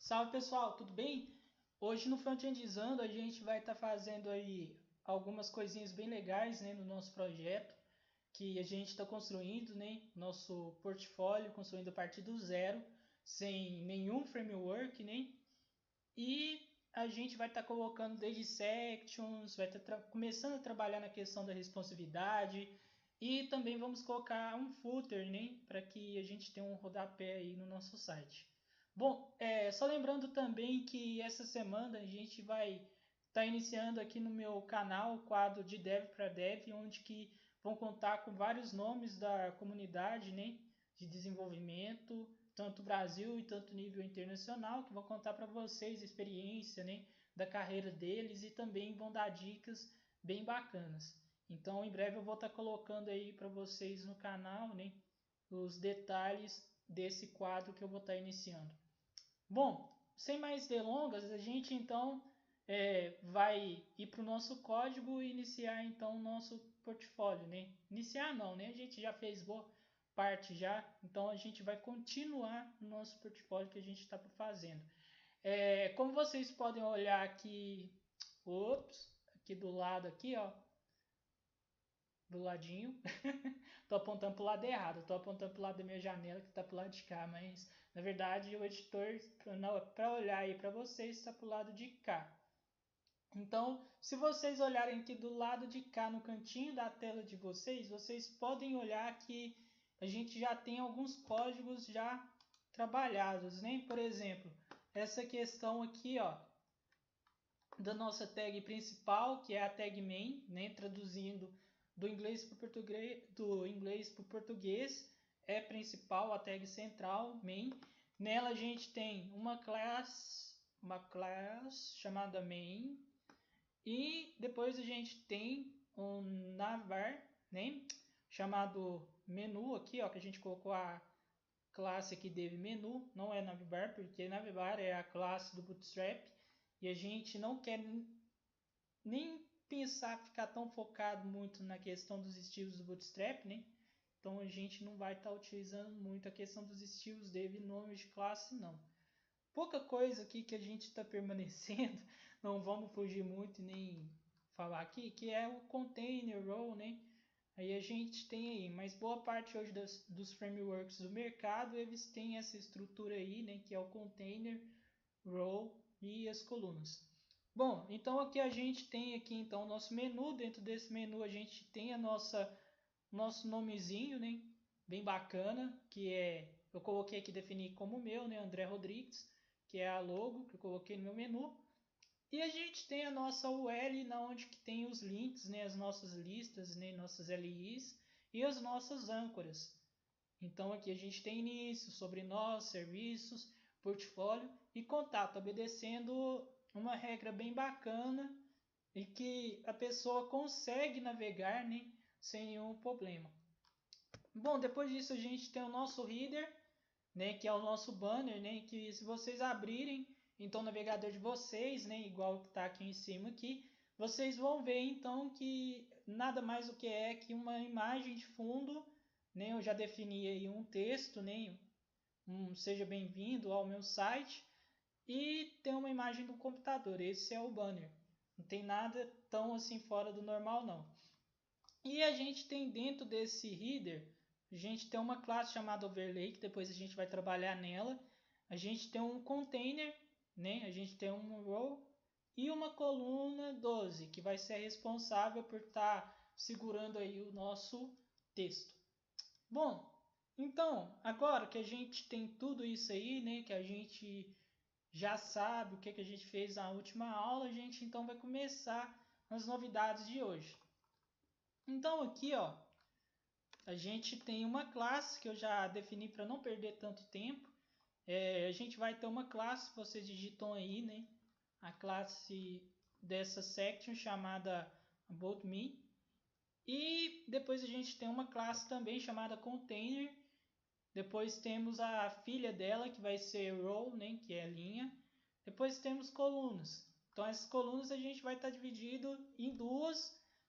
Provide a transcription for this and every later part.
Salve pessoal, tudo bem? Hoje no Frontendizando a gente vai estar fazendo aí algumas coisinhas bem legais, né, no nosso projeto que a gente está construindo, né, nosso portfólio construindo a partir do zero, sem nenhum framework, né, e a gente vai estar colocando desde sections, vai estar começando a trabalhar na questão da responsividade e também vamos colocar um footer, né, para que a gente tenha um rodapé aí no nosso site. Bom, só lembrando também que essa semana a gente vai estar iniciando aqui no meu canal o quadro de Dev para Dev, onde que vão contar com vários nomes da comunidade, né, de desenvolvimento, tanto Brasil e tanto nível internacional, que vão contar para vocês a experiência, né, da carreira deles e também vão dar dicas bem bacanas. Então, em breve eu vou estar colocando aí para vocês no canal, né, os detalhes desse quadro que eu vou estar iniciando. Bom, sem mais delongas, a gente então vai ir para o nosso código e iniciar então o nosso portfólio, né? Iniciar não, né? A gente já fez boa parte já, então a gente vai continuar no nosso portfólio que a gente está fazendo. Como vocês podem olhar aqui, aqui do lado aqui, ó, do ladinho. Tô apontando pro lado errado, tô apontando pro lado da minha janela que tá pro lado de cá, mas na verdade o editor, para olhar aí para vocês, está pro lado de cá. Então, se vocês olharem aqui do lado de cá, no cantinho da tela de vocês, vocês podem olhar que a gente já tem alguns códigos já trabalhados, né? Por exemplo, essa questão aqui, ó, da nossa tag principal, que é a tag main, né? Traduzindo do inglês para o português, é principal, a tag central, main. Nela a gente tem uma class chamada main, e depois a gente tem um navbar, né, chamado menu aqui, ó, que a gente colocou a classe aqui de menu, não é navbar, porque navbar é a classe do Bootstrap, e a gente não quer nem pensar ficar tão focado muito na questão dos estilos do Bootstrap, né? Então a gente não vai estar utilizando muito a questão dos estilos de nome de classe, não. Pouca coisa aqui que a gente está permanecendo, não vamos fugir muito nem falar aqui, que é o container role, né? Aí a gente tem aí, mas boa parte hoje dos frameworks do mercado, eles têm essa estrutura aí, né? Que é o container, role e as colunas. Bom, então aqui a gente tem aqui então o nosso menu. Dentro desse menu a gente tem a nosso nomezinho, né? Bem bacana, que eu coloquei aqui definir como meu, né? André Rodrigues, que é a logo que eu coloquei no meu menu. E a gente tem a nossa UL, na onde que tem os links, né? As nossas listas, né? Nossas LIs e as nossas âncoras. Então aqui a gente tem início, sobre nós, serviços, portfólio e contato, obedecendo uma regra bem bacana e que a pessoa consegue navegar, né, sem nenhum problema. Bom, depois disso a gente tem o nosso header, né, que é o nosso banner, né, que se vocês abrirem então o navegador de vocês, né, igual que está aqui em cima aqui, vocês vão ver então que nada mais do que é que uma imagem de fundo, né, eu já defini aí um texto, né, seja bem-vindo ao meu site, e tem uma imagem do computador, esse é o banner. Não tem nada tão assim fora do normal não. E a gente tem dentro desse header, a gente tem uma classe chamada overlay, que depois a gente vai trabalhar nela. A gente tem um container, né? A gente tem um row e uma coluna 12, que vai ser responsável por estar segurando aí o nosso texto. Bom, então, agora que a gente tem tudo isso aí, né, que a gente já sabe o que a gente fez na última aula, a gente então vai começar as novidades de hoje. Então aqui, ó, a gente tem uma classe que eu já defini para não perder tanto tempo. A gente vai ter uma classe, vocês digitam aí, né? A classe dessa section chamada about me. E depois a gente tem uma classe também chamada container. Depois temos a filha dela, que vai ser row, né? Que é linha. Depois temos colunas. Então essas colunas a gente vai estar dividido em duas,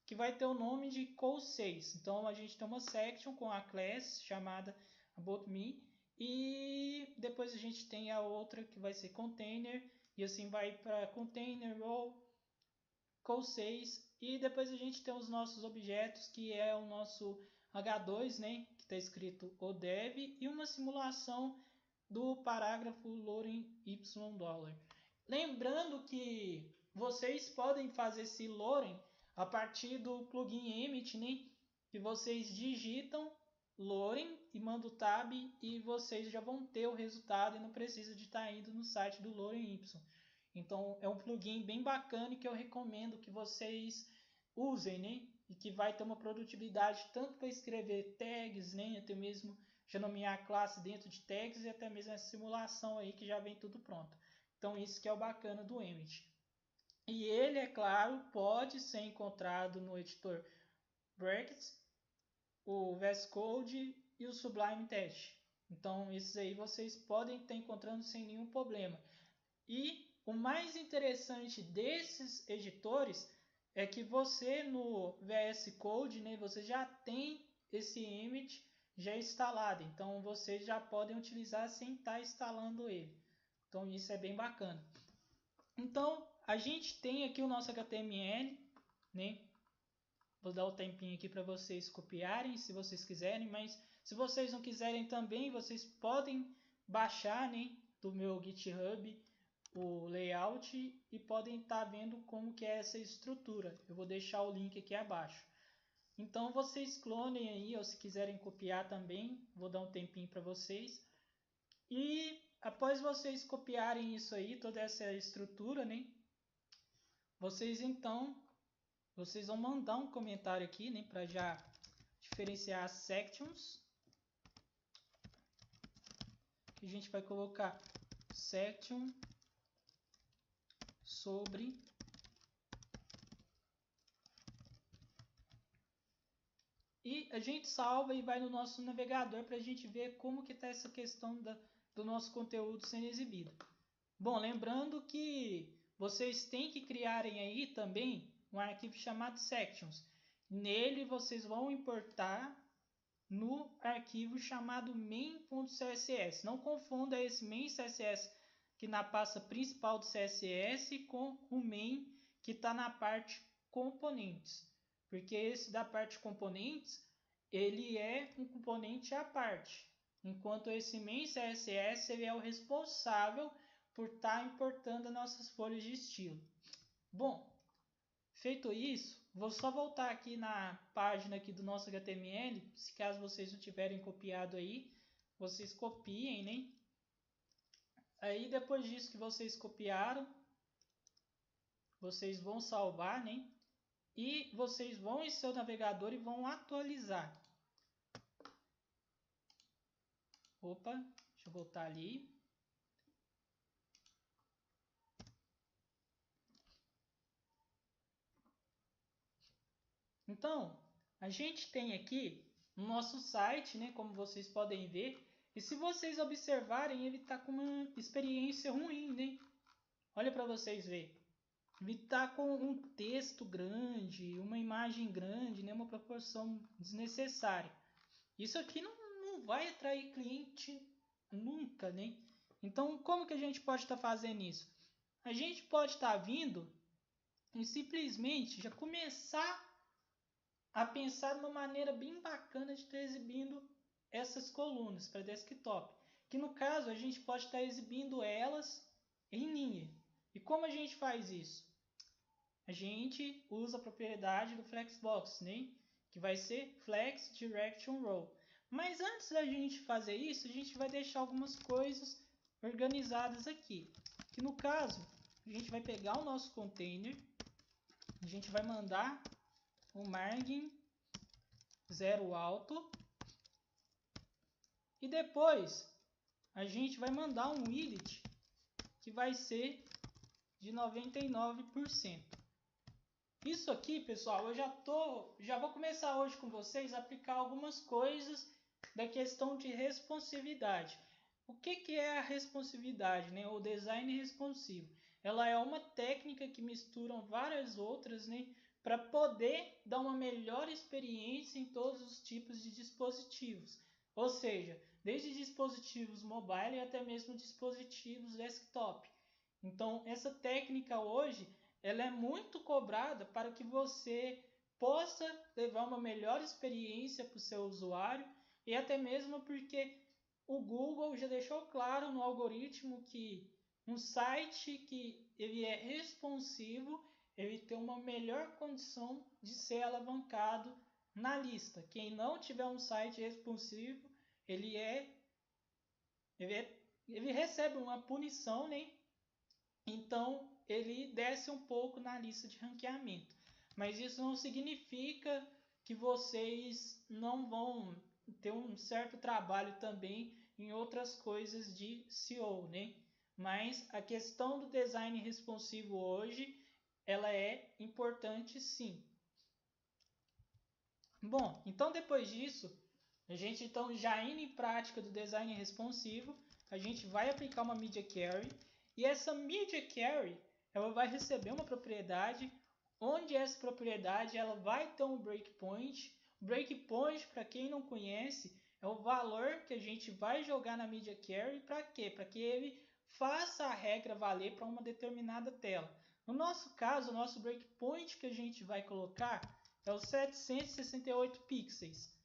que vai ter o nome de col6. Então a gente tem uma section com a class chamada about me E depois a gente tem a outra que vai ser container, e assim vai para container, row, call6, e depois a gente tem os nossos objetos, que é o nosso H2, né, que está escrito odev, e uma simulação do parágrafo loading $. Lembrando que vocês podem fazer esse loading a partir do plugin Emmet, né, que vocês digitam loading e manda o tab e vocês já vão ter o resultado e não precisa de estar indo no site do loading Y. Então é um plugin bem bacana que eu recomendo que vocês usem, né? E que vai ter uma produtividade tanto para escrever tags, né? Até mesmo já nomear a classe dentro de tags e até mesmo essa simulação aí que já vem tudo pronto. Então isso que é o bacana do Emmet. E ele, é claro, pode ser encontrado no editor Brackets, o VS Code e o Sublime Text. Então esses aí vocês podem estar encontrando sem nenhum problema. E o mais interessante desses editores é que você no VS Code, né, você já tem esse Emmet já instalado. Então vocês já podem utilizar sem estar instalando ele. Então isso é bem bacana. Então a gente tem aqui o nosso HTML, né? Vou dar o tempinho aqui para vocês copiarem, se vocês quiserem, mas se vocês não quiserem também, vocês podem baixar, né, do meu GitHub o layout e podem estar vendo como que é essa estrutura. Eu vou deixar o link aqui abaixo. Então vocês clonem aí, ou se quiserem copiar também, vou dar um tempinho para vocês. E após vocês copiarem isso aí, toda essa estrutura, né, vocês vão mandar um comentário aqui, né, para já diferenciar as sections. Que a gente vai colocar section sobre e a gente salva e vai no nosso navegador para a gente ver como que está essa questão do nosso conteúdo sendo exibido. Bom, lembrando que vocês têm que criarem aí também um arquivo chamado sections. Nele vocês vão importar no arquivo chamado main.css. Não confunda esse main.css que na pasta principal do CSS com o main que está na parte componentes. Porque esse da parte componentes, ele é um componente à parte. Enquanto esse main.css ele é o responsável por estar importando as nossas folhas de estilo. Bom, feito isso, vou só voltar aqui na página aqui do nosso HTML, se caso vocês não tiverem copiado aí, vocês copiem, né? Aí depois disso que vocês copiaram, vocês vão salvar, né? E vocês vão em seu navegador e vão atualizar. Opa, deixa eu voltar ali. Então, a gente tem aqui no nosso site, né, como vocês podem ver, e se vocês observarem, ele está com uma experiência ruim, né? Olha para vocês verem. Ele está com um texto grande, uma imagem grande, né, uma proporção desnecessária. Isso aqui não vai atrair cliente nunca, né? Então, como que a gente pode estar fazendo isso? A gente pode estar vindo e simplesmente já começar a pensar de uma maneira bem bacana de estar exibindo essas colunas para desktop. Que no caso a gente pode estar exibindo elas em linha. E como a gente faz isso? A gente usa a propriedade do Flexbox, né? Que vai ser Flex Direction Row. Mas antes da gente fazer isso, a gente vai deixar algumas coisas organizadas aqui. Que no caso, a gente vai pegar o nosso container, a gente vai mandar o margin 0 alto e depois a gente vai mandar um width que vai ser de 99%. Isso aqui, pessoal, eu já vou começar hoje com vocês a aplicar algumas coisas da questão de responsividade. O que é a responsividade, né? O design responsivo. Ela é uma técnica que mistura várias outras, né? Para poder dar uma melhor experiência em todos os tipos de dispositivos. Ou seja, desde dispositivos mobile e até mesmo dispositivos desktop. Então, essa técnica hoje ela é muito cobrada para que você possa levar uma melhor experiência para o seu usuário e até mesmo porque o Google já deixou claro no algoritmo que um site que ele é responsivo, ele tem uma melhor condição de ser alavancado na lista. Quem não tiver um site responsivo, ele recebe uma punição, né? Então ele desce um pouco na lista de ranqueamento. Mas isso não significa que vocês não vão ter um certo trabalho também em outras coisas de SEO, né? Mas a questão do design responsivo hoje, ela é importante sim. Bom, então depois disso, a gente então já indo em prática do design responsivo, a gente vai aplicar uma media query e essa media query ela vai receber uma propriedade onde essa propriedade ela vai ter um breakpoint. O breakpoint, para quem não conhece, é o valor que a gente vai jogar na media query para quê? Para que ele faça a regra valer para uma determinada tela. No nosso caso, o nosso breakpoint que a gente vai colocar é os 768 pixels.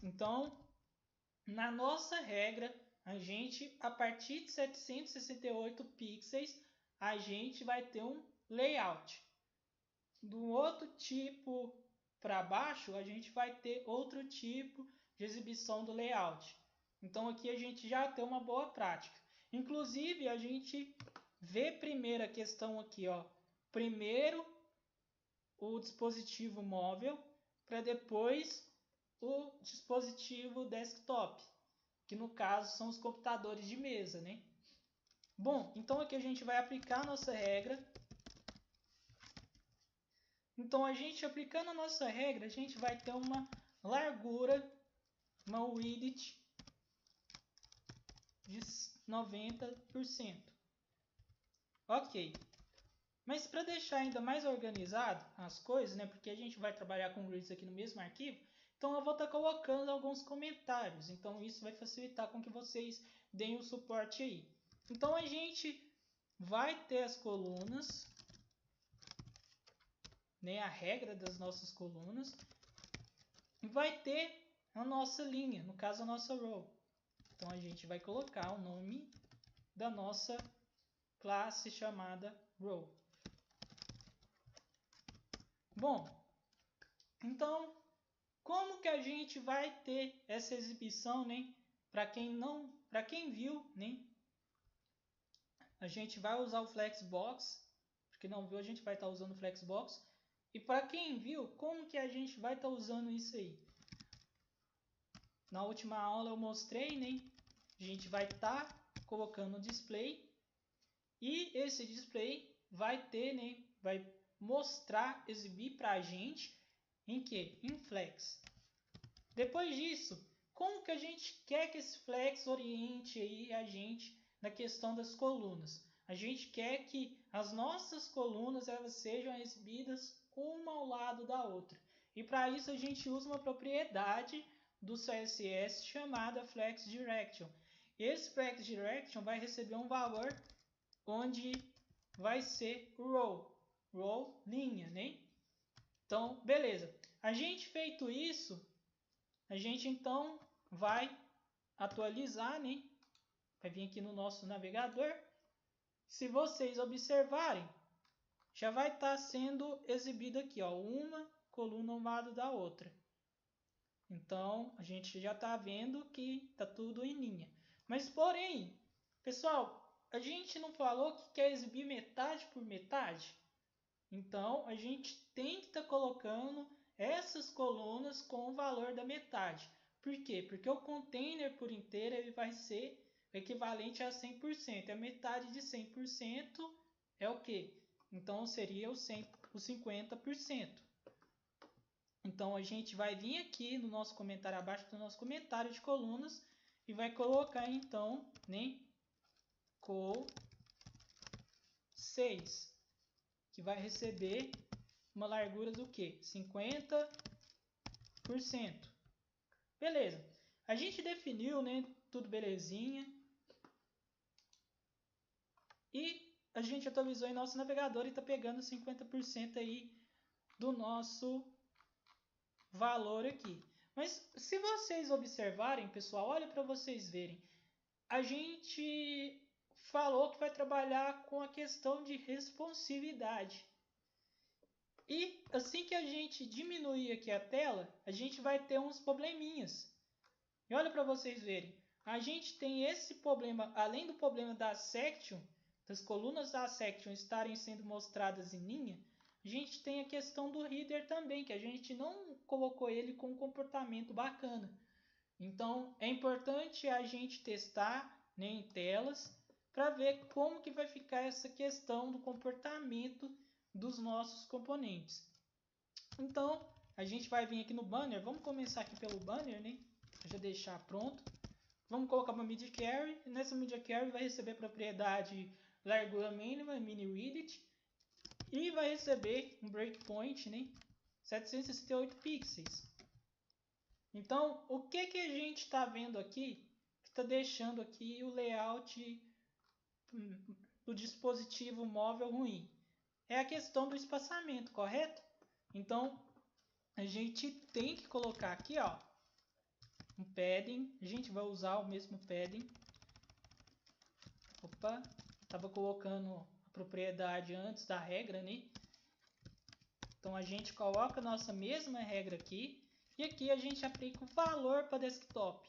Então, na nossa regra, a partir de 768 pixels, a gente vai ter um layout. Do outro tipo para baixo, a gente vai ter outro tipo de exibição do layout. Então, aqui a gente já tem uma boa prática. Inclusive, a gente vê primeiro a questão aqui, ó. Primeiro o dispositivo móvel, para depois o dispositivo desktop, que no caso são os computadores de mesa, né? Bom, então aqui a gente vai aplicar a nossa regra. Então a gente aplicando a nossa regra, a gente vai ter uma largura, uma width de 90%. Ok. Mas para deixar ainda mais organizado as coisas, né, porque a gente vai trabalhar com grids aqui no mesmo arquivo, então eu vou estar colocando alguns comentários. Então isso vai facilitar com que vocês deem o suporte aí. Então a gente vai ter as colunas, né, a regra das nossas colunas, e vai ter a nossa linha, no caso a nossa row. Então a gente vai colocar o nome da nossa classe chamada row. Bom, então como que a gente vai ter essa exibição, né? Para quem viu, né? A gente vai usar o Flexbox, porque não viu, a gente vai estar usando o Flexbox. E para quem viu, como que a gente vai estar usando isso aí? Na última aula eu mostrei, né? A gente vai estar colocando o display e esse display vai ter, né? Vai mostrar, exibir para a gente em que? Em Flex. Depois disso, como que a gente quer que esse Flex oriente aí a gente na questão das colunas? A gente quer que as nossas colunas elas sejam exibidas uma ao lado da outra. E para isso a gente usa uma propriedade do CSS chamada Flex Direction. Esse Flex Direction vai receber um valor onde vai ser row linha, né? Então, beleza. A gente feito isso, a gente então vai atualizar, né? Vai vir aqui no nosso navegador. Se vocês observarem, já vai estar sendo exibido aqui, ó, uma coluna ao lado da outra. Então, a gente já está vendo que está tudo em linha. Mas, porém, pessoal, a gente não falou que quer exibir metade por metade? Então, a gente tem que estar colocando essas colunas com o valor da metade. Por quê? Porque o container por inteiro ele vai ser equivalente a 100%. A metade de 100% é o quê? Então, seria os 50%. Então, a gente vai vir aqui no nosso comentário, abaixo do nosso comentário de colunas, e vai colocar, então, né, col6, que vai receber uma largura do quê? 50%. Beleza. A gente definiu, né, tudo belezinha. E a gente atualizou em nosso navegador e está pegando 50% aí do nosso valor aqui. Mas se vocês observarem, pessoal, olha para vocês verem. A gente falou que vai trabalhar com a questão de responsividade. E assim que a gente diminuir aqui a tela, a gente vai ter uns probleminhas. E olha para vocês verem. A gente tem esse problema, além do problema da section, das colunas da section estarem sendo mostradas em linha, a gente tem a questão do header também, que a gente não colocou ele com um comportamento bacana. Então é importante a gente testar, né, em telas para ver como que vai ficar essa questão do comportamento dos nossos componentes. Então a gente vai vir aqui no banner, vamos começar aqui pelo banner, né? Já deixar pronto. Vamos colocar uma media carry, e nessa media carry vai receber propriedade largura mínima, mini width, e vai receber um breakpoint, né? 768 pixels. Então, o que a gente está vendo aqui, que está deixando aqui o layout do dispositivo móvel ruim? É a questão do espaçamento, correto? Então, a gente tem que colocar aqui, ó, um padding. A gente vai usar o mesmo padding. Opa, estava colocando a propriedade antes da regra, né? Então a gente coloca a nossa mesma regra aqui. E aqui a gente aplica o valor para desktop.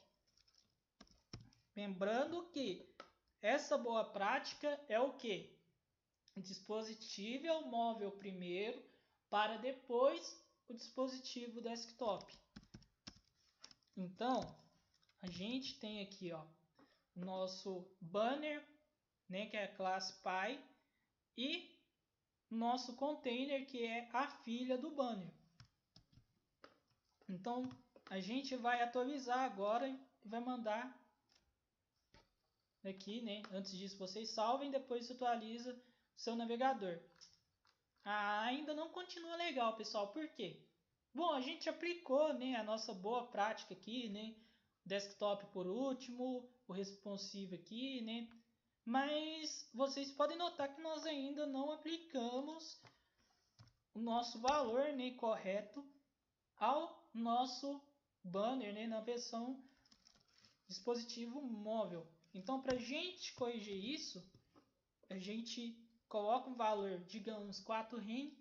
Lembrando que essa boa prática é o que? O dispositivo móvel primeiro, para depois o dispositivo desktop. Então, a gente tem aqui, ó, o nosso banner, né, que é a classe Py, e nosso container, que é a filha do banner. Então, a gente vai atualizar agora e vai mandar aqui, né? Antes disso, vocês salvem, depois atualiza seu navegador. Ainda não continua legal, pessoal. Por quê? Bom, a gente aplicou, né, a nossa boa prática aqui, né? Desktop por último, o responsive aqui, né? Mas vocês podem notar que nós ainda não aplicamos o nosso valor, né, correto ao nosso banner, né, na versão dispositivo móvel. Então, para a gente corrigir isso, a gente coloca um valor, digamos, 4 REN,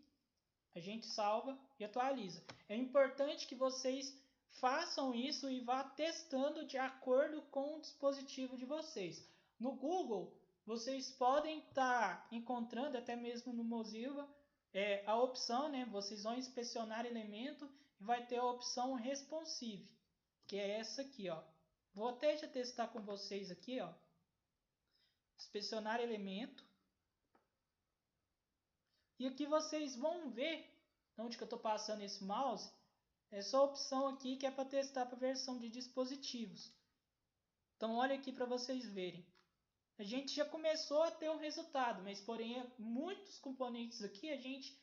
a gente salva e atualiza. É importante que vocês façam isso e vá testando de acordo com o dispositivo de vocês. No Google, vocês podem estar encontrando, até mesmo no Mozilla, a opção, né? Vocês vão inspecionar elemento e vai ter a opção responsive, que é essa aqui, ó. Vou até já testar com vocês aqui, ó. Inspecionar elemento. E aqui vocês vão ver onde que eu estou passando esse mouse. Essa opção aqui que é para testar para versão de dispositivos. Então olha aqui para vocês verem. A gente já começou a ter um resultado, mas porém muitos componentes aqui a gente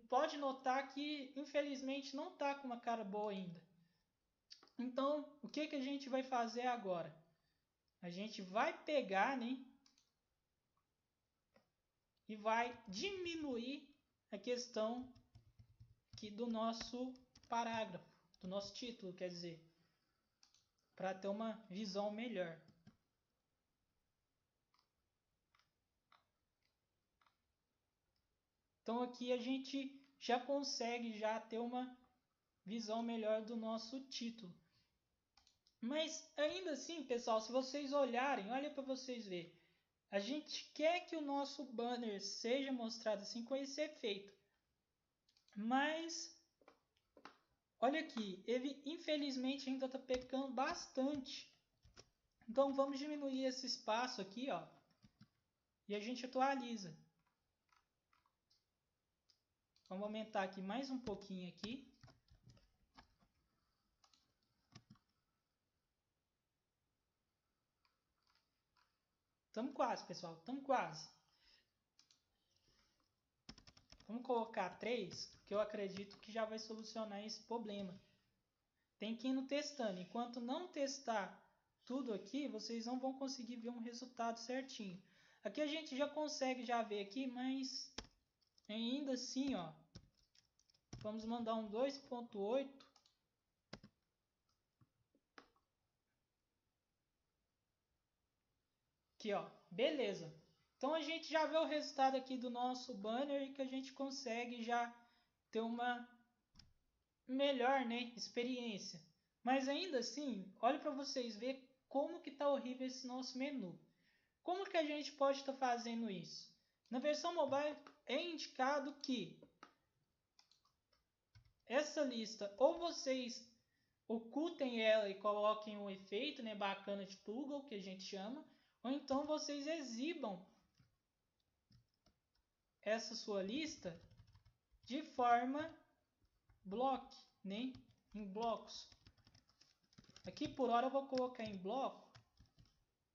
pode notar que infelizmente não está com uma cara boa ainda. Então o que a gente vai fazer agora? A gente vai pegar, né, e vai diminuir a questão aqui do nosso parágrafo, do nosso título, quer dizer, para ter uma visão melhor. Então aqui a gente já consegue já ter uma visão melhor do nosso título. Mas ainda assim, pessoal, se vocês olharem, olha para vocês verem. A gente quer que o nosso banner seja mostrado assim com esse efeito. Mas olha aqui, ele infelizmente ainda está pecando bastante. Então vamos diminuir esse espaço aqui, ó, e a gente atualiza. Vamos aumentar aqui mais um pouquinho aqui. Estamos quase, pessoal, estamos quase. Vamos colocar 3, que eu acredito que já vai solucionar esse problema. Tem que ir no testando. Enquanto não testar tudo aqui, vocês não vão conseguir ver um resultado certinho. Aqui a gente já consegue já ver aqui, mas ainda assim, ó, vamos mandar um 2.8. Aqui, ó, beleza. Então a gente já vê o resultado aqui do nosso banner e que a gente consegue já ter uma melhor, né, experiência. Mas ainda assim, olha para vocês ver como que tá horrível esse nosso menu. Como que a gente pode estar fazendo isso? Na versão mobile é indicado que essa lista ou vocês ocultem ela e coloquem um efeito, né, bacana de toggle, que a gente chama, ou então vocês exibam essa sua lista de forma block, né, em blocos. Aqui por hora eu vou colocar em bloco,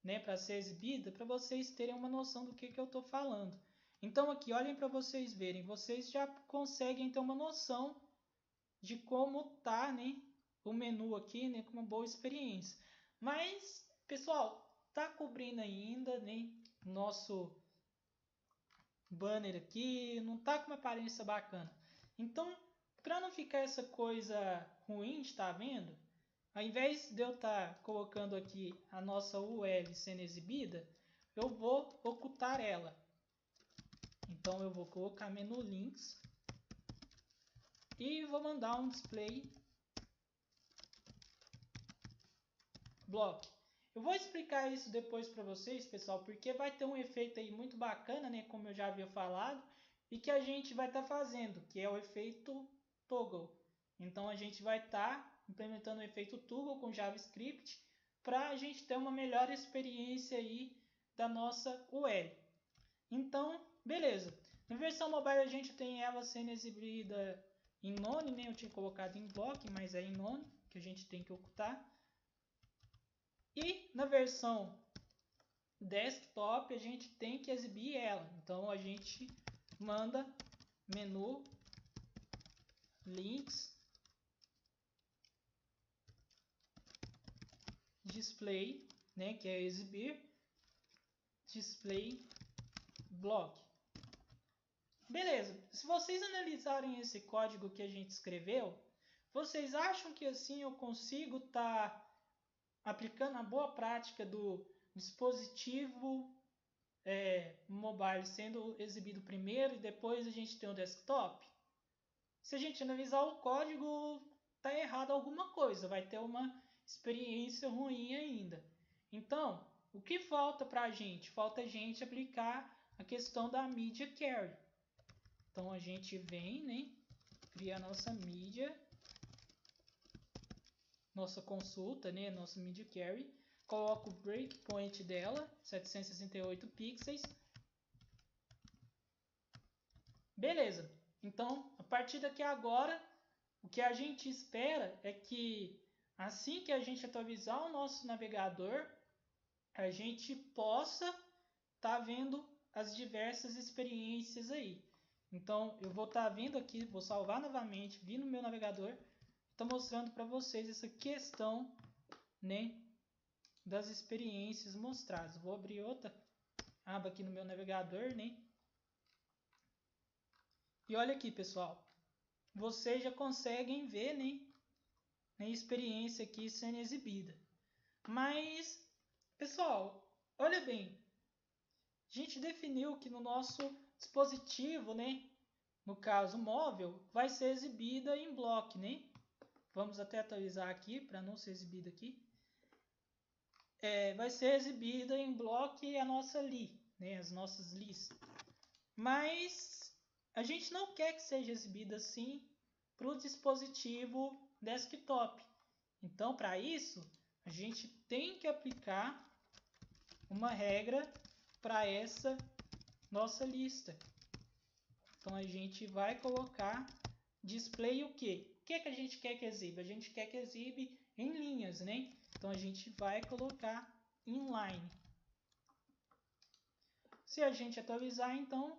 né, para ser exibida, para vocês terem uma noção do que eu estou falando. Então aqui, olhem para vocês verem, vocês já conseguem ter uma noção de como tá, né, o menu aqui, né, com uma boa experiência. Mas, pessoal, tá cobrindo ainda, né, nosso banner aqui, não tá com uma aparência bacana. Então, para não ficar essa coisa ruim de estar vendo, ao invés de eu estar colocando aqui a nossa URL sendo exibida, eu vou ocultar ela. Então eu vou colocar menu links e vou mandar um display block. Eu vou explicar isso depois para vocês, pessoal, porque vai ter um efeito aí muito bacana, né, como eu já havia falado, e que a gente vai estar fazendo, que é o efeito toggle. Então a gente vai estar implementando o efeito toggle com JavaScript para a gente ter uma melhor experiência aí da nossa URL. Então, beleza. Na versão mobile a gente tem ela sendo exibida em none, né? Eu tinha colocado em block, mas é em none que a gente tem que ocultar. E na versão desktop a gente tem que exibir ela. Então a gente manda menu links display, né, que é exibir display block. Beleza. Se vocês analisarem esse código que a gente escreveu, vocês acham que assim eu consigo estar aplicando a boa prática do dispositivo mobile sendo exibido primeiro e depois a gente tem o desktop? Se a gente analisar o código, está errado alguma coisa, vai ter uma experiência ruim ainda. Então, o que falta para a gente? Falta a gente aplicar a questão da media carry. Então a gente vem, né, cria a nossa mídia, nossa consulta, né, nossa media carry, coloca o breakpoint dela, 768 pixels. Beleza. Então, a partir daqui agora, o que a gente espera é que assim que a gente atualizar o nosso navegador, a gente possa estar vendo as diversas experiências aí. Então, eu vou estar vindo aqui, vou salvar novamente, vir no meu navegador, estou mostrando para vocês essa questão, né, das experiências mostradas. Vou abrir outra aba aqui no meu navegador, né? E olha aqui, pessoal, vocês já conseguem ver, né, a experiência aqui sendo exibida. Mas, pessoal, olha bem, a gente definiu que no nosso dispositivo, né, no caso móvel, vai ser exibida em bloco, né? Vamos até atualizar aqui para não ser exibida aqui. Vai ser exibida em bloco a nossa li, né, as nossas lis. Mas a gente não quer que seja exibida assim para o dispositivo desktop. Então, para isso, a gente tem que aplicar uma regra para essa nossa lista. Então, a gente vai colocar display o quê? O que é que a gente quer que exiba? A gente quer que exibe em linhas, né? Então, a gente vai colocar inline. Se a gente atualizar, então,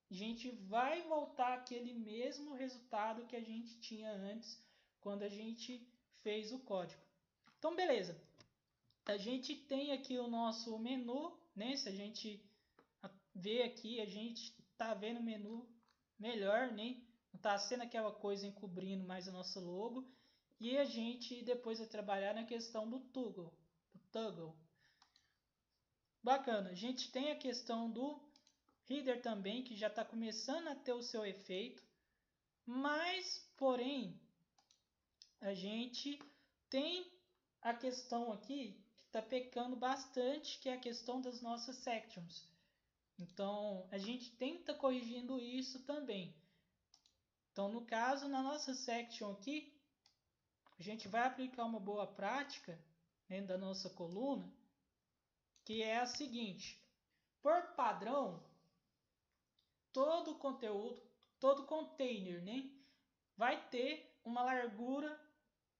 a gente vai voltar aquele mesmo resultado que a gente tinha antes, quando a gente fez o código. Então, beleza. a gente tem aqui o nosso menu, né? Se a gente ver aqui, a gente tá vendo o menu melhor, né? Não tá sendo aquela coisa encobrindo mais o nosso logo. E a gente depois vai trabalhar na questão do toggle. Bacana. A gente tem a questão do header também, que já está começando a ter o seu efeito. Mas, porém, a gente tem a questão aqui que está pecando bastante, que é a questão das nossas sections. Então, a gente tenta corrigindo isso também. Então, no caso, na nossa section aqui, a gente vai aplicar uma boa prática dentro da nossa coluna, que é a seguinte: por padrão, todo conteúdo, todo container, né, vai ter uma largura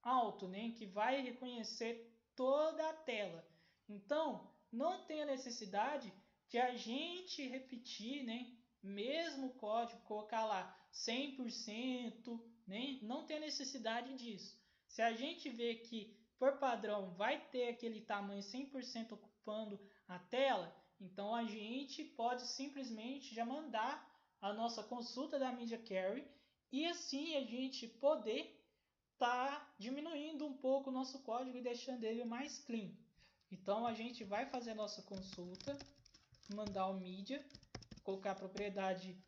alta, né, que vai reconhecer toda a tela. Então, não tem a necessidade de a gente repetir, né, mesmo código, colocar lá 100%, né, não tem a necessidade disso. Se a gente vê que por padrão vai ter aquele tamanho 100% ocupando a tela, então a gente pode simplesmente já mandar a nossa consulta da Media Query e assim a gente poder tá diminuindo um pouco o nosso código e deixando ele mais clean. Então a gente vai fazer a nossa consulta, mandar o media, colocar a propriedade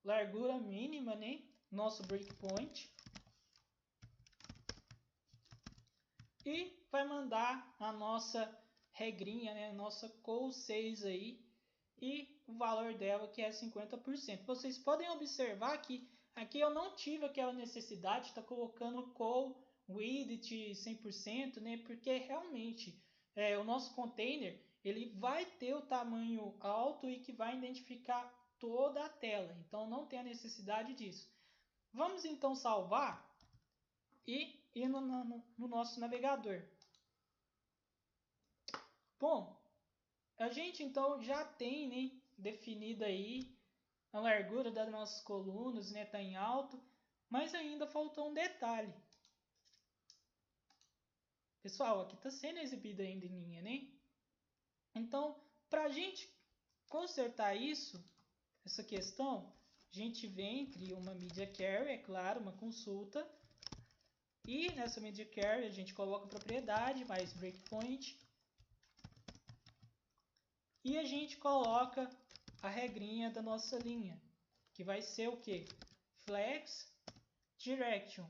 largura mínima, né? Nosso breakpoint. E vai mandar a nossa regrinha, né? Nossa col6 aí. E o valor dela que é 50%. Vocês podem observar que aqui eu não tive aquela necessidade de estar colocando col width 100%, né? Porque realmente o nosso container ele vai ter o tamanho alto e que vai identificar toda a tela. Então não tem a necessidade disso. Vamos então salvar e ir no nosso navegador. Bom, a gente então já tem, né, definido aí a largura das nossas colunas, né, tá em alto, mas ainda faltou um detalhe. Pessoal, aqui está sendo exibido ainda em linha, né? Então, para a gente consertar isso, essa questão, a gente vem, cria uma media query, é claro, uma consulta, e nessa media query a gente coloca a propriedade mais breakpoint, e a gente coloca a regrinha da nossa linha, que vai ser o que? Flex Direction.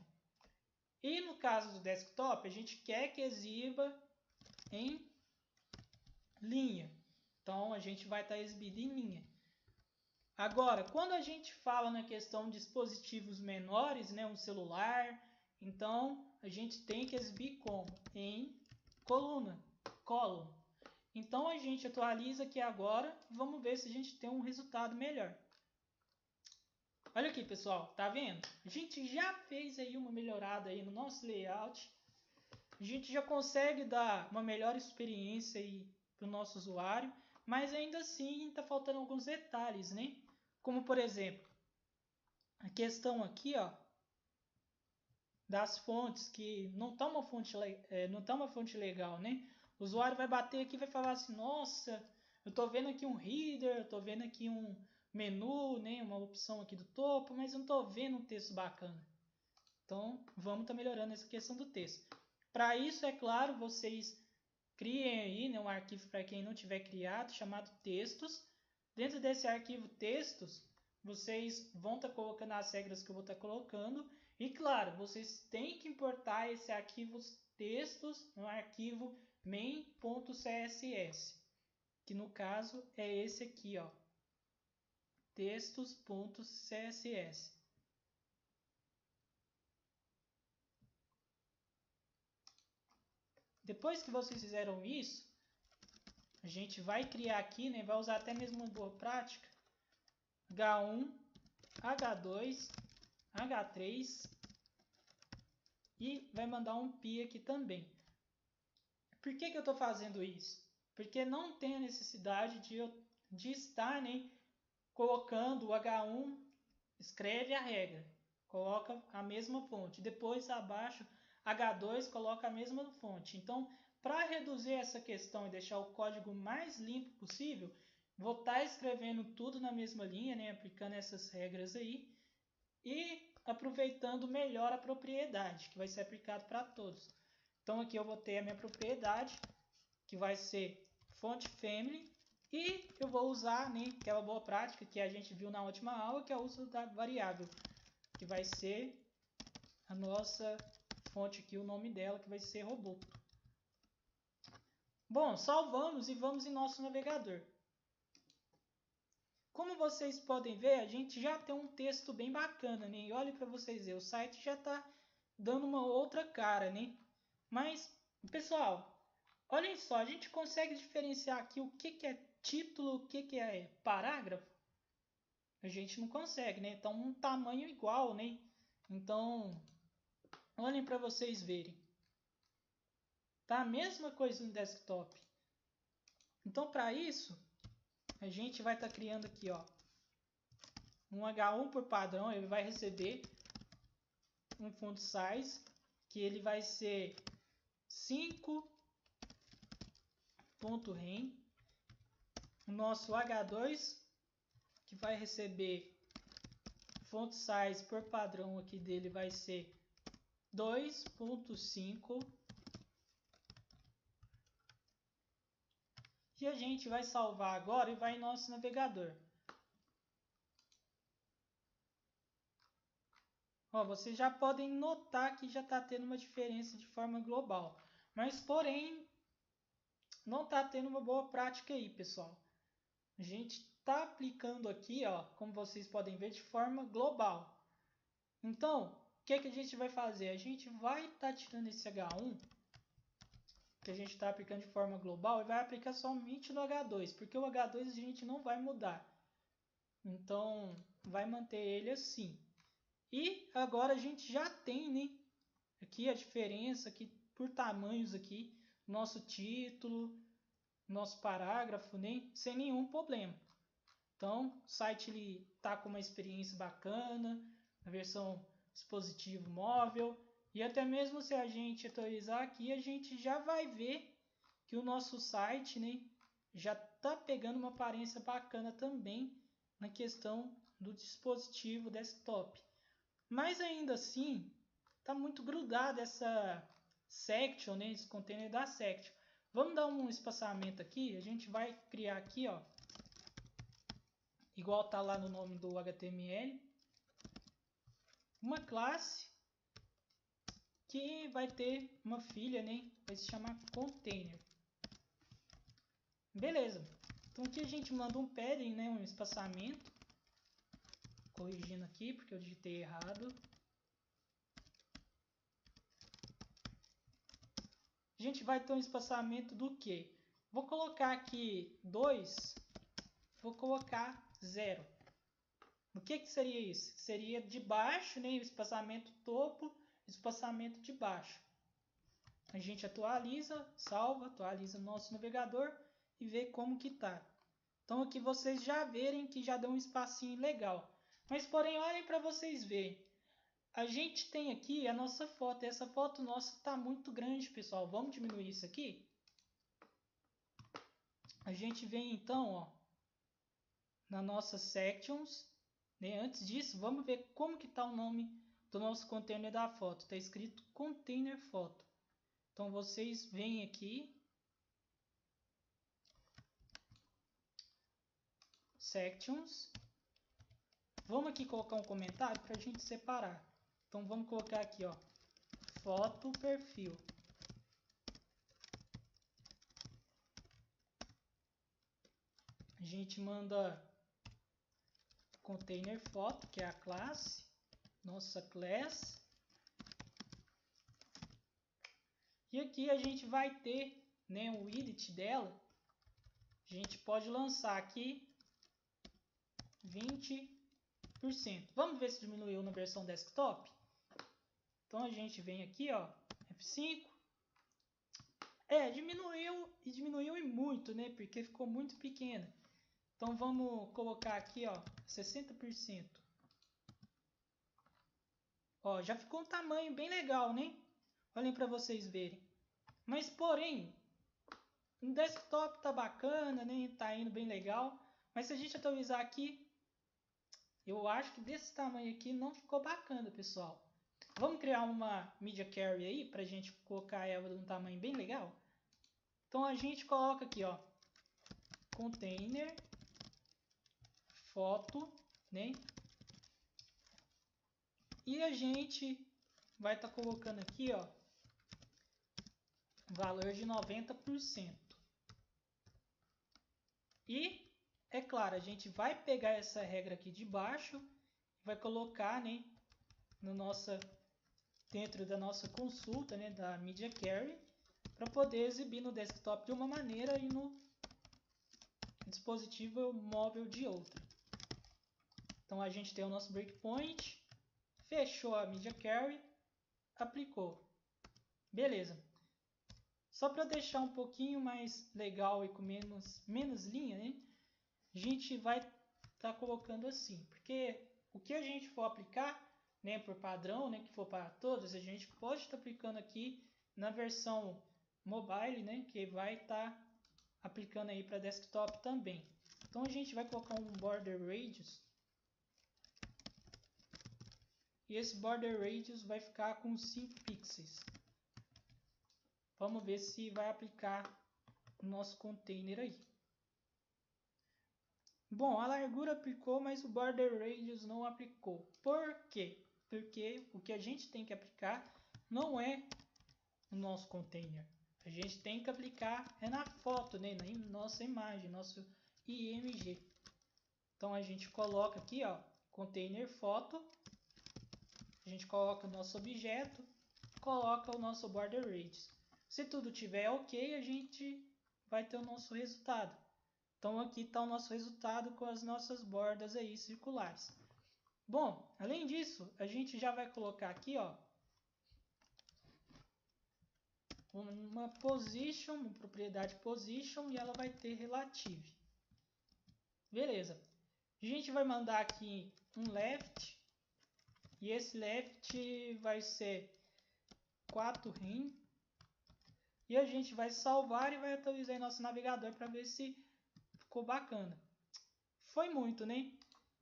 E no caso do desktop, a gente quer que exiba em linha. Então, a gente vai estar exibindo em linha. Agora, quando a gente fala na questão de dispositivos menores, né, um celular, então a gente tem que exibir como? Em column. Então, a gente atualiza aqui agora, vamos ver se a gente tem um resultado melhor. Olha aqui, pessoal, tá vendo? A gente já fez aí uma melhorada aí no nosso layout. A gente já consegue dar uma melhor experiência aí para o nosso usuário, mas ainda assim está faltando alguns detalhes, né? Como por exemplo, a questão aqui, ó, das fontes, que não tá uma fonte legal, né? O usuário vai bater aqui e vai falar assim: nossa, eu tô vendo aqui um header, eu tô vendo aqui um menu, né? Uma opção aqui do topo, mas eu não tô vendo um texto bacana. Então, vamos estar melhorando essa questão do texto. Para isso, é claro, vocês criem aí, né, um arquivo para quem não tiver criado, chamado textos. Dentro desse arquivo textos, vocês vão estar colocando as regras que eu vou estar colocando. E claro, vocês têm que importar esse arquivo textos no arquivo main.css, que no caso é esse aqui, ó, textos.css. Depois que vocês fizeram isso, a gente vai criar aqui, né, vai usar até mesmo uma boa prática, H1, H2, H3 e vai mandar um pi aqui também. Por que eu estou fazendo isso? Porque não tem a necessidade de estar, né, colocando o H1, escreve a regra, coloca a mesma fonte. Depois abaixo, H2 coloca a mesma fonte. Então, para reduzir essa questão e deixar o código mais limpo possível, vou estar escrevendo tudo na mesma linha, né, aplicando essas regras aí e aproveitando melhor a propriedade, que vai ser aplicado para todos. Então aqui eu vou ter a minha propriedade, que vai ser FontFamily, e eu vou usar, né, aquela boa prática que a gente viu na última aula, que é o uso da variável, que vai ser a nossa fonte aqui, o nome dela, que vai ser Roboto. Bom, salvamos e vamos em nosso navegador. Como vocês podem ver, a gente já tem um texto bem bacana, né? E olha para vocês verem, o site já está dando uma outra cara, né? Mas, pessoal, olhem só, a gente consegue diferenciar aqui o que é título, o que é parágrafo? A gente não consegue, né? Então, um tamanho igual, né? Então, olhem para vocês verem. Tá a mesma coisa no desktop. Então, para isso, a gente vai estar criando aqui, ó, um H1 por padrão. Ele vai receber um font size, que ele vai ser 5.rem. O nosso H2, que vai receber font size por padrão aqui dele, vai ser 2.5. E a gente vai salvar agora e vai em nosso navegador. Ó, vocês já podem notar que já está tendo uma diferença de forma global. Mas, porém, não está tendo uma boa prática aí, pessoal. A gente está aplicando aqui, ó, como vocês podem ver, de forma global. Então, o que a gente vai fazer? A gente vai estar tirando esse H1, que a gente está aplicando de forma global, e vai aplicar somente no H2, porque o H2 a gente não vai mudar. Então, vai manter ele assim. E agora a gente já tem, né, aqui a diferença aqui por tamanhos aqui, nosso título, nosso parágrafo, né, sem nenhum problema. Então, o site está com uma experiência bacana, a versão dispositivo móvel, e até mesmo se a gente atualizar aqui, a gente já vai ver que o nosso site, né, já está pegando uma aparência bacana também na questão do dispositivo desktop. Mas ainda assim, está muito grudado essa section, né, esse container da section. Vamos dar um espaçamento aqui, a gente vai criar aqui, ó, igual está lá no nome do HTML, uma classe que vai ter uma filha, né, vai se chamar container. Beleza. Então aqui a gente manda um padding, né, um espaçamento, corrigindo aqui porque eu digitei errado. A gente vai ter um espaçamento do que? Vou colocar aqui 2, vou colocar 0. O que seria isso? Seria de baixo, né, o espaçamento topo, espaçamento de baixo. A gente atualiza, salva, atualiza no nosso navegador e vê como que tá. Então aqui vocês já verem que já deu um espacinho legal. Mas porém, olhem para vocês verem. A gente tem aqui a nossa foto. Essa foto nossa está muito grande, pessoal. Vamos diminuir isso aqui? A gente vem então, ó, na nossa sections, né? Antes disso, vamos ver como que está o nome do nosso container da foto. Está escrito container foto. Então vocês vêm aqui, sections. Vamos aqui colocar um comentário para a gente separar. Então vamos colocar aqui, ó, foto perfil. A gente manda container foto, que é a classe, nossa class. E aqui a gente vai ter, né, o edit dela. A gente pode lançar aqui 20%. Vamos ver se diminuiu na versão desktop? Então a gente vem aqui, ó, F5. Diminuiu e diminuiu e muito, né? Porque ficou muito pequena. Então vamos colocar aqui, ó, 60%. Ó, já ficou um tamanho bem legal, né? Olhem para vocês verem. Mas porém, o desktop tá bacana, né? Tá indo bem legal. Mas se a gente atualizar aqui, eu acho que desse tamanho aqui não ficou bacana, pessoal. Vamos criar uma Media Carry aí para a gente colocar ela num tamanho bem legal. Então a gente coloca aqui, ó, container, foto, né? E a gente vai estar colocando aqui, ó, valor de 90%. E é claro, a gente vai pegar essa regra aqui de baixo, vai colocar, né, no dentro da nossa consulta, né, da Media Carry, para poder exibir no desktop de uma maneira e no dispositivo móvel de outra. Então a gente tem o nosso breakpoint, fechou a Media Carry, aplicou. Beleza. Só para deixar um pouquinho mais legal e com menos linha, né? A gente vai estar colocando assim, porque o que a gente for aplicar, né, por padrão, né, que for para todos, a gente pode estar aplicando aqui na versão mobile, né, que vai estar aplicando aí para desktop também. Então a gente vai colocar um border radius e esse border radius vai ficar com 5 pixels. Vamos ver se vai aplicar no nosso container aí. Bom, a largura aplicou, mas o border radius não aplicou. Por quê? Porque o que a gente tem que aplicar não é no nosso container. A gente tem que aplicar é na foto, né? Na nossa imagem, nosso IMG. Então a gente coloca aqui, ó, container foto. A gente coloca o nosso objeto, coloca o nosso border radius. Se tudo tiver ok, a gente vai ter o nosso resultado. Então aqui está o nosso resultado com as nossas bordas aí circulares. Bom, além disso, a gente já vai colocar aqui, ó, uma position, uma propriedade position, e ela vai ter relative. Beleza. A gente vai mandar aqui um left, e esse left vai ser 4 rem. E a gente vai salvar e vai atualizar em nosso navegador para ver se ficou bacana. Foi muito, né?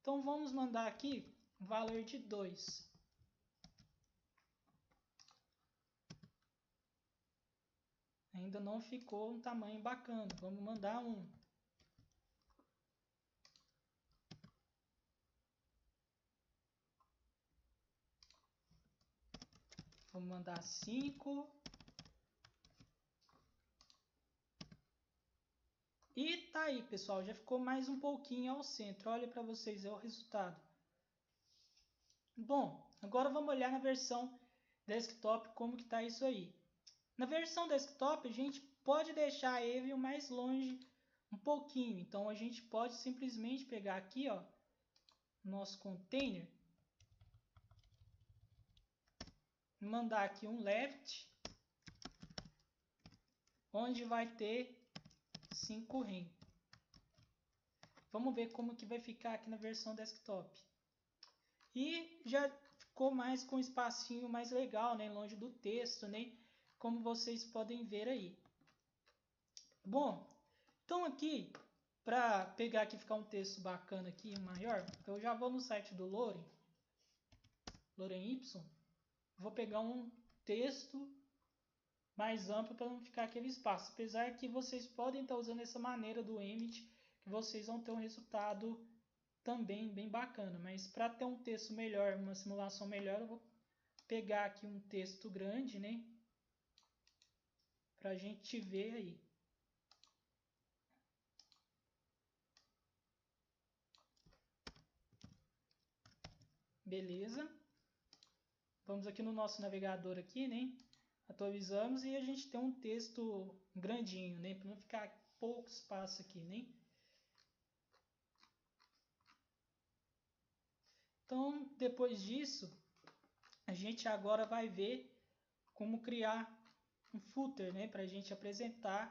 Então vamos mandar aqui um valor de 2. Ainda não ficou um tamanho bacana. Vamos mandar 1. Vamos mandar 5. E tá aí, pessoal. Já ficou mais um pouquinho ao centro. Olha para vocês, é o resultado. Bom, agora vamos olhar na versão desktop como que tá isso aí. Na versão desktop, a gente pode deixar ele mais longe um pouquinho. Então, a gente pode simplesmente pegar aqui, ó, nosso container, mandar aqui um left, onde vai ter 5 rem. Vamos ver como que vai ficar aqui na versão desktop. E já ficou mais com um espacinho mais legal, né, longe do texto, né, como vocês podem ver aí. Bom, então aqui, para pegar aqui ficar um texto bacana aqui, maior, eu já vou no site do Lorem Y, vou pegar um texto mais amplo para não ficar aquele espaço. Apesar que vocês podem estar usando essa maneira do Emmet, que vocês vão ter um resultado também bem bacana. Mas para ter um texto melhor, uma simulação melhor, eu vou pegar aqui um texto grande, né? Para a gente ver aí. Beleza. Vamos aqui no nosso navegador aqui, né? Atualizamos e a gente tem um texto grandinho, né? Para não ficar pouco espaço aqui, né? Então, depois disso, a gente agora vai ver como criar um footer, né? Para a gente apresentar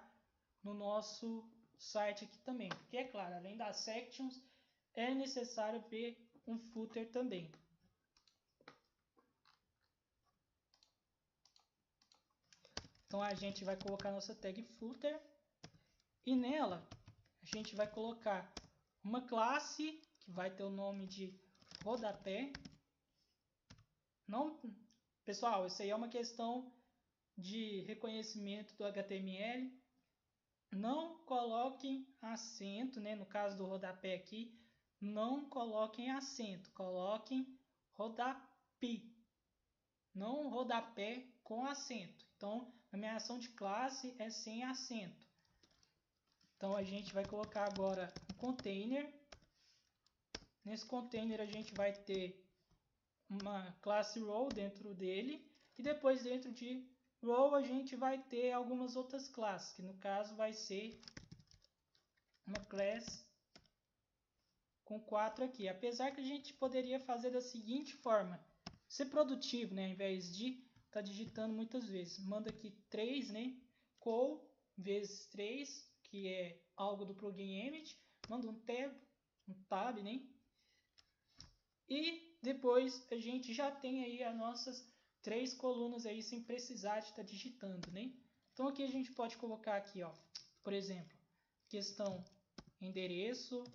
no nosso site aqui também. Porque, é claro, além das sections, é necessário ver um footer também. Então a gente vai colocar nossa tag footer e nela a gente vai colocar uma classe que vai ter o nome de rodapé. Não, pessoal, isso aí é uma questão de reconhecimento do HTML. Não coloquem acento, né? No caso do rodapé aqui, não coloquem acento, coloquem rodapé, não rodapé com acento. Então, a nomeação de classe é sem acento. Então, a gente vai colocar agora um container. Nesse container, a gente vai ter uma classe row dentro dele. E depois, dentro de row, a gente vai ter algumas outras classes, que no caso vai ser uma class com 4 aqui. Apesar que a gente poderia fazer da seguinte forma: ser produtivo, né? Ao invés de estar digitando muitas vezes. Manda aqui 3, né? Call vezes 3, que é algo do plugin Emmet. Manda um tab, né? E depois a gente já tem aí as nossas 3 colunas aí sem precisar de estar digitando, né? Então aqui a gente pode colocar aqui, ó, por exemplo, questão endereço,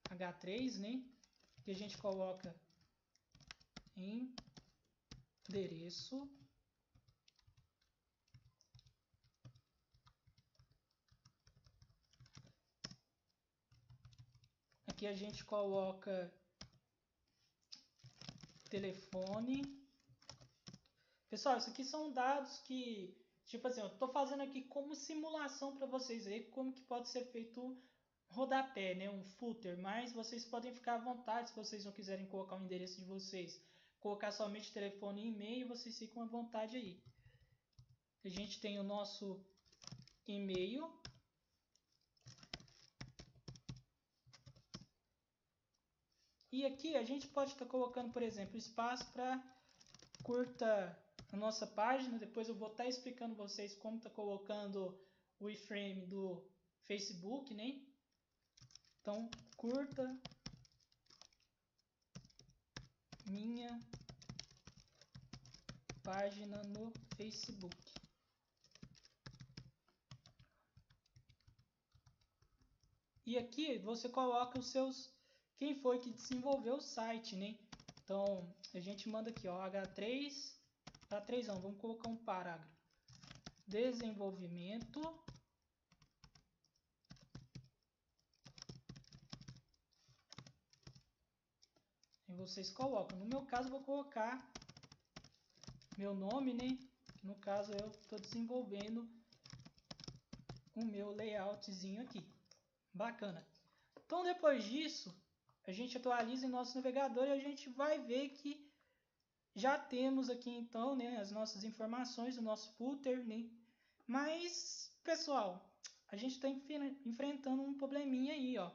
H3, né? Que a gente coloca endereço. Aqui a gente coloca telefone. Pessoal, isso aqui são dados que, tipo assim, eu estou fazendo aqui como simulação para vocês verem como que pode ser feito um rodapé, né? Um footer, mas vocês podem ficar à vontade se vocês não quiserem colocar o endereço de vocês. Colocar somente telefone e e-mail, vocês ficam à vontade aí. A gente tem o nosso e-mail. E aqui a gente pode estar colocando, por exemplo, espaço para curta a nossa página. Depois eu vou estar explicando vocês como está colocando o iframe do Facebook, né? Então, curta minha página no Facebook. E aqui você coloca os seus, quem foi que desenvolveu o site, né? Então, a gente manda aqui, ó, H3, H3 não, vamos colocar um parágrafo. Desenvolvimento. E vocês colocam. No meu caso, eu vou colocar meu nome, né? No caso, eu estou desenvolvendo o meu layoutzinho aqui. Bacana. Então, depois disso, a gente atualiza em nosso navegador e a gente vai ver que já temos aqui, então, né, as nossas informações do nosso footer, né? Mas, pessoal, a gente está enfrentando um probleminha aí, ó.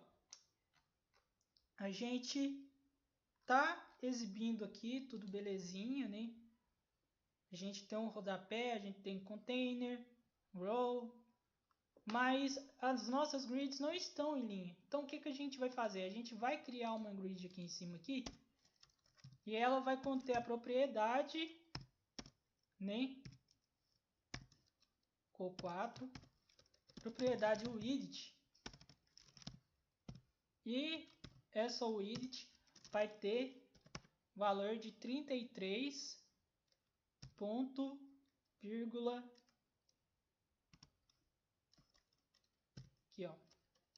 A gente tá exibindo aqui tudo belezinha, né? A gente tem um rodapé, a gente tem container, row, mas as nossas grids não estão em linha. Então o que a gente vai fazer? A gente vai criar uma grid aqui em cima aqui e ela vai conter a propriedade, né? Co4, propriedade width, e essa width vai ter valor de 33 ponto, vírgula, aqui ó,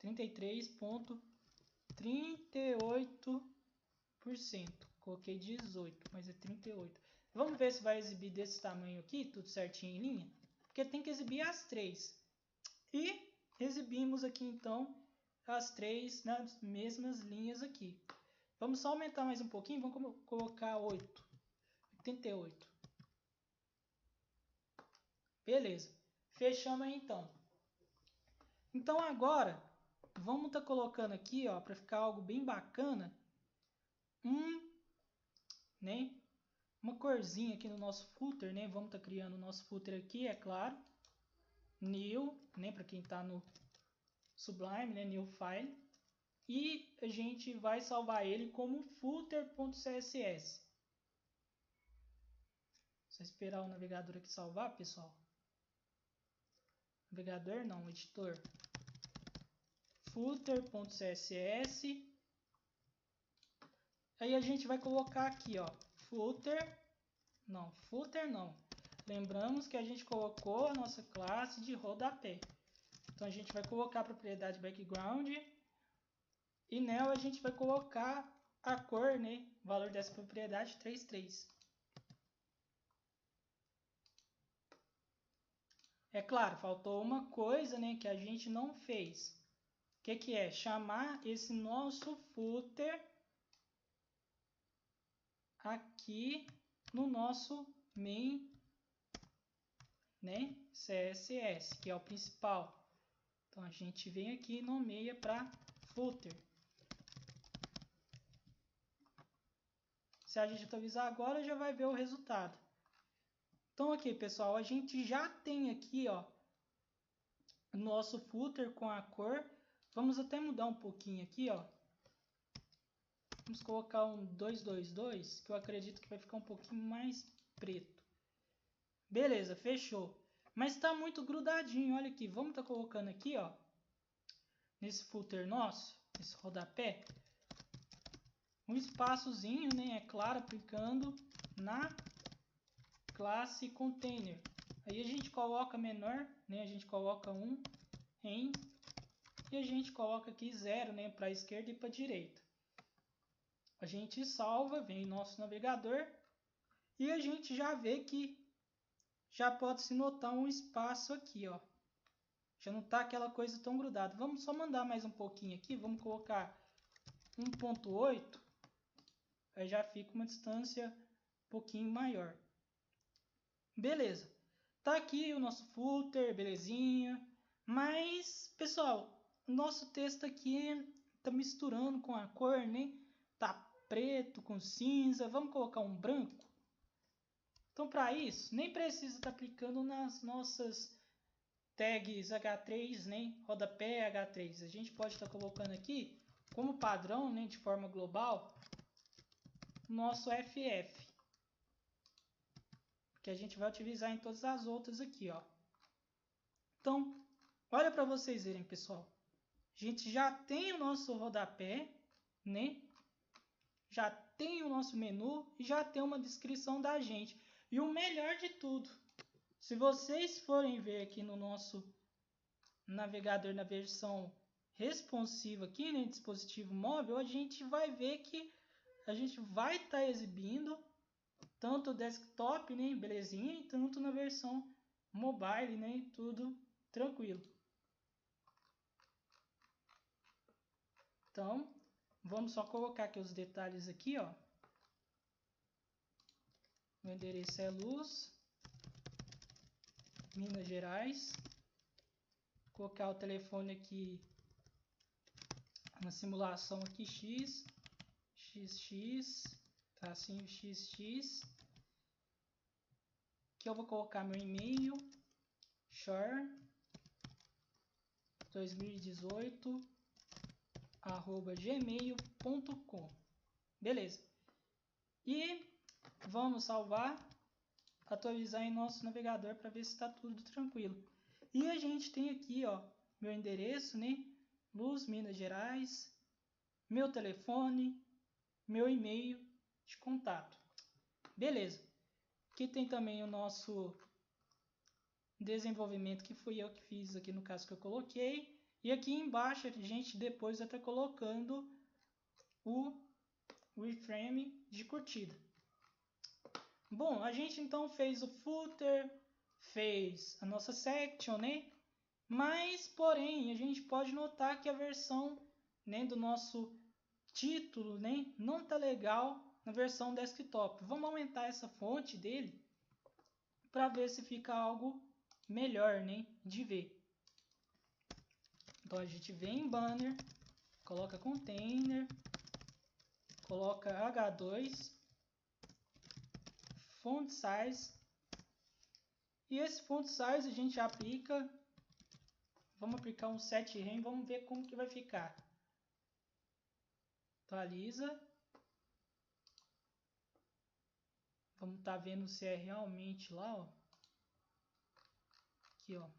33,38%. Coloquei 18, mas é 38. Vamos ver se vai exibir desse tamanho aqui, tudo certinho em linha, porque tem que exibir as 3. E exibimos aqui então as 3 nas mesmas linhas aqui. Vamos só aumentar mais um pouquinho, vamos colocar 8, 88. Beleza, fechamos aí então. Então agora, vamos estar colocando aqui, ó, para ficar algo bem bacana, né, uma corzinha aqui no nosso footer, né? Vamos estar criando o nosso footer aqui, é claro. New, né, para quem está no Sublime, né, new file. E a gente vai salvar ele como footer.css. Só esperar o navegador aqui salvar, pessoal. Navegador não, editor. Footer.css. Aí a gente vai colocar aqui, ó, footer não. Lembramos que a gente colocou a nossa classe de rodapé. Então a gente vai colocar a propriedade background e nela a gente vai colocar a cor, né? O valor dessa propriedade 33. É claro, faltou uma coisa, né, que a gente não fez. O que é? Chamar esse nosso footer aqui no nosso main, né, CSS, que é o principal. Então a gente vem aqui e nomeia para footer. Se a gente atualizar agora, já vai ver o resultado. Então aqui, pessoal, a gente já tem aqui, ó, o nosso footer com a cor. Vamos até mudar um pouquinho aqui, ó. Vamos colocar um 222, que eu acredito que vai ficar um pouquinho mais preto. Beleza, fechou. Mas está muito grudadinho, olha aqui. Vamos estar colocando aqui, ó, nesse footer nosso, esse rodapé, um espaçozinho, né, é claro, aplicando na classe container. Aí a gente coloca menor, né, a gente coloca 1 em e a gente coloca aqui 0, né, para a esquerda e para a direita. A gente salva, vem em nosso navegador e a gente já vê que já pode se notar um espaço aqui, ó. Já não está aquela coisa tão grudada. Vamos só mandar mais um pouquinho aqui, vamos colocar 1.8, aí já fica uma distância um pouquinho maior. Beleza, tá aqui o nosso footer, belezinha, mas, pessoal, o nosso texto aqui tá misturando com a cor, né? Tá preto com cinza, vamos colocar um branco? Então, para isso, nem precisa estar aplicando nas nossas tags H3, né? Rodapé H3. A gente pode estar colocando aqui, como padrão, né? De forma global, nosso FF. Que a gente vai utilizar em todas as outras aqui, ó. Então, olha para vocês verem, pessoal. A gente já tem o nosso rodapé, né? Já tem o nosso menu e já tem uma descrição da gente. E o melhor de tudo, se vocês forem ver aqui no nosso navegador na versão responsiva aqui, né, dispositivo móvel, a gente vai ver que a gente vai estar exibindo tanto o desktop, né, belezinha, e tanto na versão mobile, né, tudo tranquilo. Então, vamos só colocar aqui os detalhes aqui, ó. O endereço é Luz, Minas Gerais. Vou colocar o telefone aqui na simulação aqui XX, tracinho XX. Aqui eu vou colocar meu e-mail, shore2018@gmail.com. Beleza. E vamos salvar, atualizar em nosso navegador para ver se está tudo tranquilo. E a gente tem aqui, ó, meu endereço, né? Luz, Minas Gerais, meu telefone, meu e-mail de contato. Beleza. Aqui tem também o nosso desenvolvimento, que fui eu que fiz aqui no caso que eu coloquei. E aqui embaixo a gente depois vai estar colocando o reframe de curtida. Bom, a gente então fez o footer, fez a nossa section, né? Mas, porém, a gente pode notar que a versão, né, do nosso título, né, não está legal na versão desktop. Vamos aumentar essa fonte dele para ver se fica algo melhor, né, de ver. Então a gente vem em banner, coloca container, coloca H2, font size, e esse font size a gente aplica, vamos aplicar um 7 rem, vamos ver como que vai ficar. Atualiza, Vamos estar vendo se é realmente lá, ó. Aqui, ó.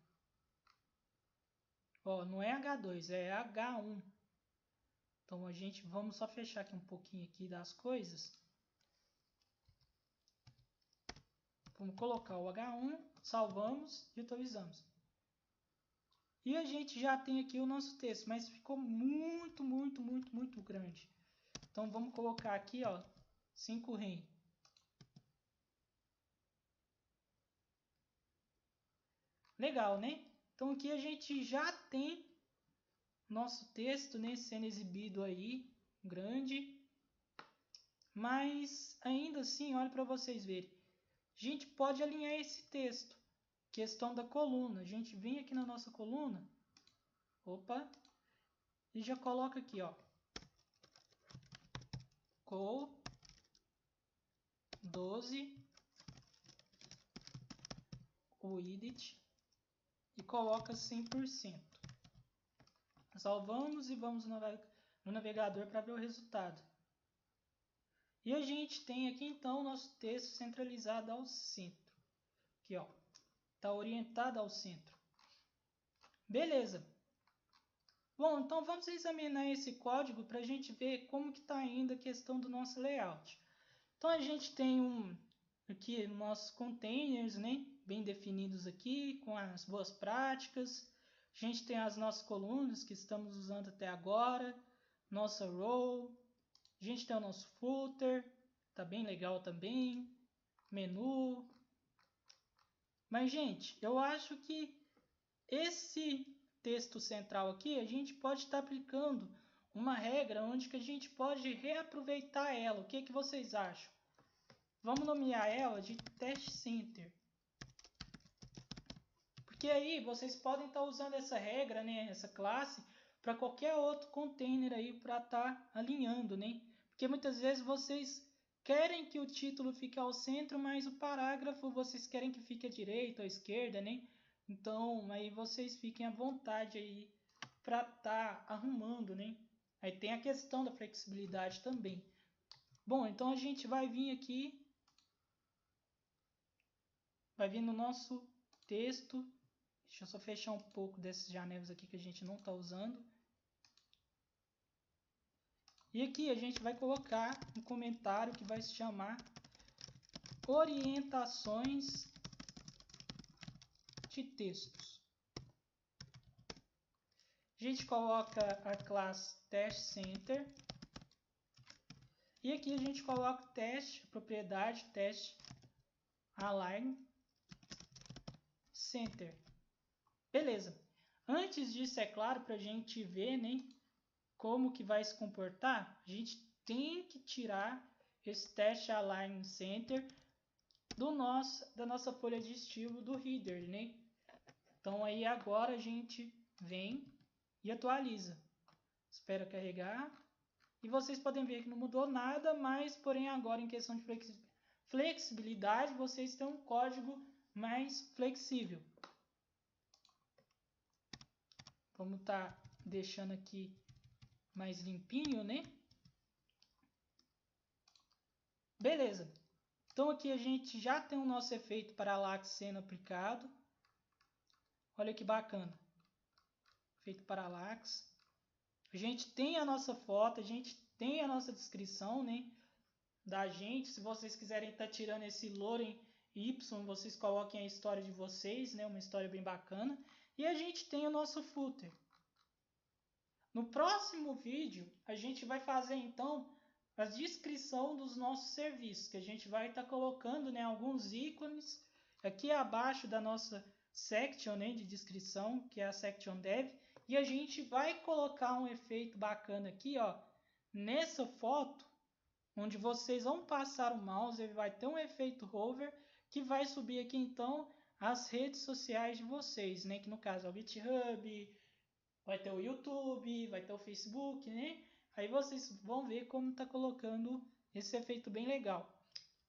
Ó, não é H2, é H1. Então vamos só fechar aqui um pouquinho aqui das coisas. Vamos colocar o H1, salvamos e atualizamos. E a gente já tem aqui o nosso texto, mas ficou muito grande. Então vamos colocar aqui, ó, 5 rem. Legal, né? Então aqui a gente já tem nosso texto, né, sendo exibido aí, grande. Mas ainda assim, olha para vocês verem. A gente pode alinhar esse texto. Questão da coluna. A gente vem aqui na nossa coluna. Opa. E já coloca aqui, ó. Col 12. O edit. E coloca 100%. Salvamos e vamos no navegador para ver o resultado. E a gente tem aqui então o nosso texto centralizado ao centro. Aqui, ó. Está orientado ao centro. Beleza. Bom, então vamos examinar esse código para a gente ver como que está indo a questão do nosso layout. Então a gente tem aqui nossos containers, né, bem definidos aqui, com as boas práticas. A gente tem as nossas colunas que estamos usando até agora, nossa row. A gente tem o nosso footer, tá bem legal também, menu. Mas, gente, eu acho que esse texto central aqui, a gente pode estar aplicando uma regra onde que a gente pode reaproveitar ela. O que que vocês acham? Vamos nomear ela de Test Center. Porque aí vocês podem estar usando essa regra, né, essa classe, para qualquer outro container aí para estar alinhando, né? Porque muitas vezes vocês querem que o título fique ao centro, mas o parágrafo vocês querem que fique à direita ou à esquerda, né? Então, aí vocês fiquem à vontade aí para estar arrumando, né? Aí tem a questão da flexibilidade também. Bom, então a gente vai vir aqui, vai vir no nosso texto. Deixa eu só fechar um pouco desses janelas aqui que a gente não está usando. E aqui a gente vai colocar um comentário que vai se chamar orientações de textos. A gente coloca a classe TestCenter. E aqui a gente coloca o teste, propriedade, teste align center. Beleza. Antes disso, é claro, para a gente ver, né, como que vai se comportar, a gente tem que tirar esse teste align center da nossa folha de estilo do header, né? Então aí agora a gente vem e atualiza. Espera carregar. E vocês podem ver que não mudou nada, mas porém agora em questão de flexibilidade, vocês têm um código mais flexível. Vamos estar deixando aqui mais limpinho, né? Beleza. Então aqui a gente já tem o nosso efeito parallax sendo aplicado. Olha que bacana. Efeito parallax. A gente tem a nossa foto, a gente tem a nossa descrição, né, da gente. Se vocês quiserem estar tirando esse Lorem Y, vocês coloquem a história de vocês, né, uma história bem bacana. E a gente tem o nosso footer. No próximo vídeo, a gente vai fazer então a descrição dos nossos serviços, que a gente vai estar colocando, né, alguns ícones aqui abaixo da nossa section, né, de descrição, que é a section dev, e a gente vai colocar um efeito bacana aqui, ó, nessa foto, onde vocês vão passar o mouse, ele vai ter um efeito hover que vai subir aqui então as redes sociais de vocês, né, que no caso é o GitHub, vai ter o YouTube, vai ter o Facebook, né? Aí vocês vão ver como está colocando esse efeito bem legal.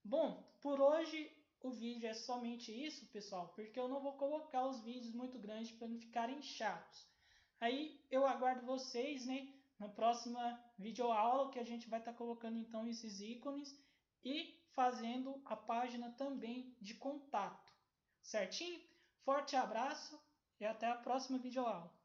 Bom, por hoje o vídeo é somente isso, pessoal, porque eu não vou colocar os vídeos muito grandes para não ficarem chatos. Aí eu aguardo vocês, né, na próxima videoaula que a gente vai estar colocando então esses ícones e fazendo a página também de contato. Certinho? Forte abraço e até a próxima videoaula.